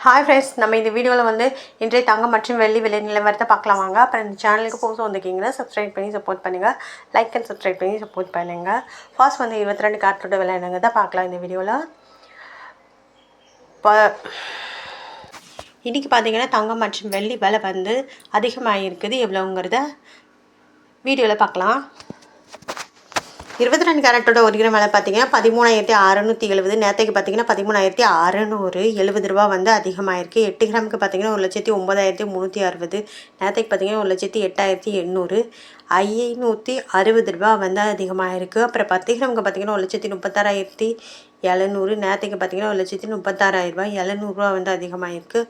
Hi friends, நம்ம இந்த வீடியோவில் வந்து இன்றைய தங்கம் மற்றும் வெள்ளி விலை நிலவரத்தை பார்க்கலாம் வாங்க. அப்புறம் இந்த சேனலுக்கு புதுசாக வந்துருக்கீங்கன்னா சப்ஸ்கிரைப் பண்ணி சப்போர்ட் பண்ணுங்கள். லைக் அண்ட் சப்ஸ்கிரைப் பண்ணி சப்போர்ட் பண்ணுங்கள். ஃபர்ஸ்ட் வந்து 22 கேரட்டோட விலை என்னங்க தான் பார்க்கலாம் இந்த வீடியோவில். இப்போ இன்றைக்கி பார்த்தீங்கன்னா தங்கம் மற்றும் வெள்ளி விலை வந்து அதிகமாக இருக்குது. எவ்வளோங்கிறத வீடியோவில் பார்க்கலாம். 22 கேரட்டோட ஒரு கிராம் விலை பார்த்தீங்கன்னா 13,670. நேற்றைக்கு பார்த்தீங்கன்னா 13,670 ரூபா வந்து அதிகமாகிருக்கு. 8 கிராமுக்கு பார்த்தீங்கன்னா 1,09,360. நேற்றைக்கு பார்த்தீங்கன்னா 1,08,800. 560 ரூபா வந்து அதிகமாகிருக்கு. அப்புறம் 10 கிராமுக்கு பார்த்தீங்கன்னா 1,36,700. நேற்றைக்கு பார்த்தீங்கன்னா 1,36,700 வந்து அதிகமாகிருக்கு.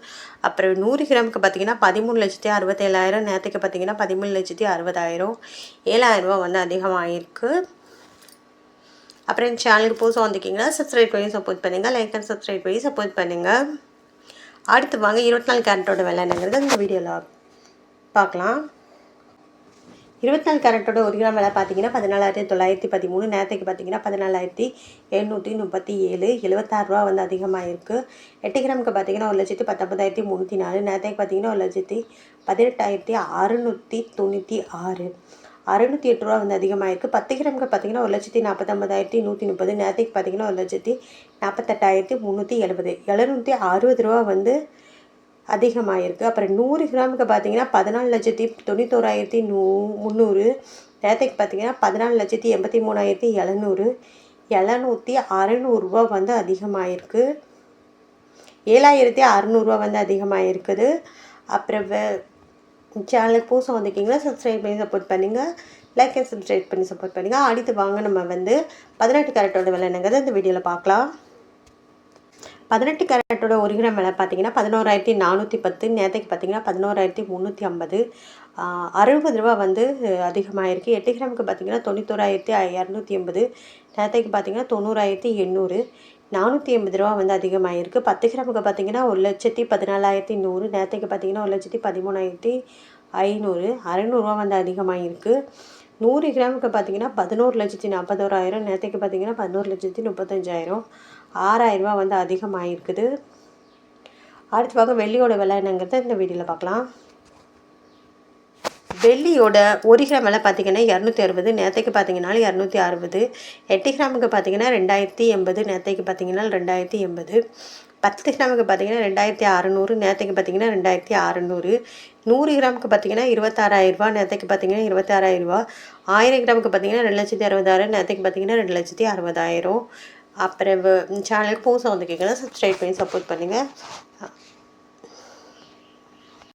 அப்புறம் 100 கிராமுக்கு பார்த்தீங்கன்னா 13,67,000. நேற்றைக்கு பார்த்தீங்கன்னா 13,60,000. 7,000 ரூபா வந்து அதிகமாகிருக்கு. அப்புறம் இந்த சேனலுக்கு புதுசாக வந்துருக்கீங்கன்னா சப்ஸ்கிரைப் பண்ணி சப்போர்ட் பண்ணுங்கள். லைக் அண்ட் சப்ஸ்கிரைப் பண்ணி சப்போர்ட் பண்ணுங்கள். அடுத்து வாங்க 24 கேரட்டோட விலை என்னங்கிறது இந்த வீடியோவில் பார்க்கலாம். 24 கேரட்டோட ஒரு கிராம் விலை பார்த்தீங்கன்னா 14,913. நேற்றைக்கு பார்த்தீங்கன்னா 14,737. 76 ரூபா வந்து அதிகமாகிருக்கு. 8 கிராமுக்கு பார்த்தீங்கன்னா 1,19,304. நேற்றைக்கு பார்த்தீங்கன்னா 1,18,696. 608 ரூபா வந்து அதிகமாகிருக்கு. 10 கிராமுக்கு பார்த்தீங்கன்னா 1,49,130. நேற்றைக்கு பார்த்தீங்கன்னா 1,48,370. 760 ரூபா வந்து அதிகமாகிருக்கு. அப்புறம் 100 கிராமுக்கு பார்த்தீங்கன்னா 14,91,300. நேற்றைக்கு பார்த்தீங்கன்னா 14,83,700. 7,600 ரூபா வந்து அதிகமாகிருக்கு. 7,600 ரூபா வந்து அதிகமாகிருக்குது. அப்புறம் சேனலுக்கு புதுசாக வந்துருக்கீங்கன்னா சப்ஸ்கிரைப் பண்ணி சப்போர்ட் பண்ணுங்கள். லைக் அண்ட் சப்ஸ்கிரைப் பண்ணி சப்போர்ட் பண்ணுங்கள். அடுத்து வாங்க நம்ம வந்து 18 கேரட்டோட விலை என்னங்கிறத இந்த வீடியோவில் பார்க்கலாம். 18 கேரட்டோட ஒரு கிராம் விலை பார்த்தீங்கன்னா 11,410. நேற்றைக்கு பார்த்தீங்கன்னா 11,350. 60 ரூபா வந்து அதிகமாகிருக்கு. 8 கிராமுக்கு பார்த்தீங்கன்னா 91,280. நேற்றைக்கு பார்த்தீங்கன்னா 90,800. 480 ரூபா வந்து அதிகமாகிருக்கு. 10 கிராமுக்கு பார்த்தீங்கன்னா 1,14,100. நேற்றைக்கு பார்த்தீங்கன்னா 1,13,500. 600 ரூபா வந்து அதிகமாகிருக்கு. 100 கிராமுக்கு பார்த்தீங்கன்னா 11,40,000. நேற்றைக்கு பார்த்தீங்கன்னா 11,35,000. 6,000 ரூபா வந்து அதிகமாகிருக்குது. அடுத்து வாங்க வெள்ளியோட விலை என்னங்கிறத இந்த வீடியோவில் பார்க்கலாம். வெள்ளியோட ஒரு கிராம் விலை பார்த்தீங்கன்னா 260. நேற்றைக்கு பார்த்தீங்கன்னா 260. 8 கிராமுக்கு பார்த்தீங்கன்னா 2,080. நேற்றைக்கு பார்த்தீங்கன்னா 2,080. 10 கிராமுக்கு பார்த்தீங்கன்னா 2,600. நேற்றைக்கு பார்த்தீங்கன்னா 2,600. 100 கிராமுக்கு பார்த்தீங்கன்னா 26,000 ரூபா. நேற்றைக்கு பார்த்தீங்கன்னா 26,000 ரூபா. 1000 கிராமுக்கு பார்த்தீங்கன்னா 2,60,000. நேற்றைக்கு பார்த்தீங்கன்னா 2,60,000. அப்புறம் சேனலுக்கு புதுசாக வந்துருக்கீங்கன்னா சப்ஸ்கிரைப் பண்ணி சப்போர்ட் பண்ணுங்கள்.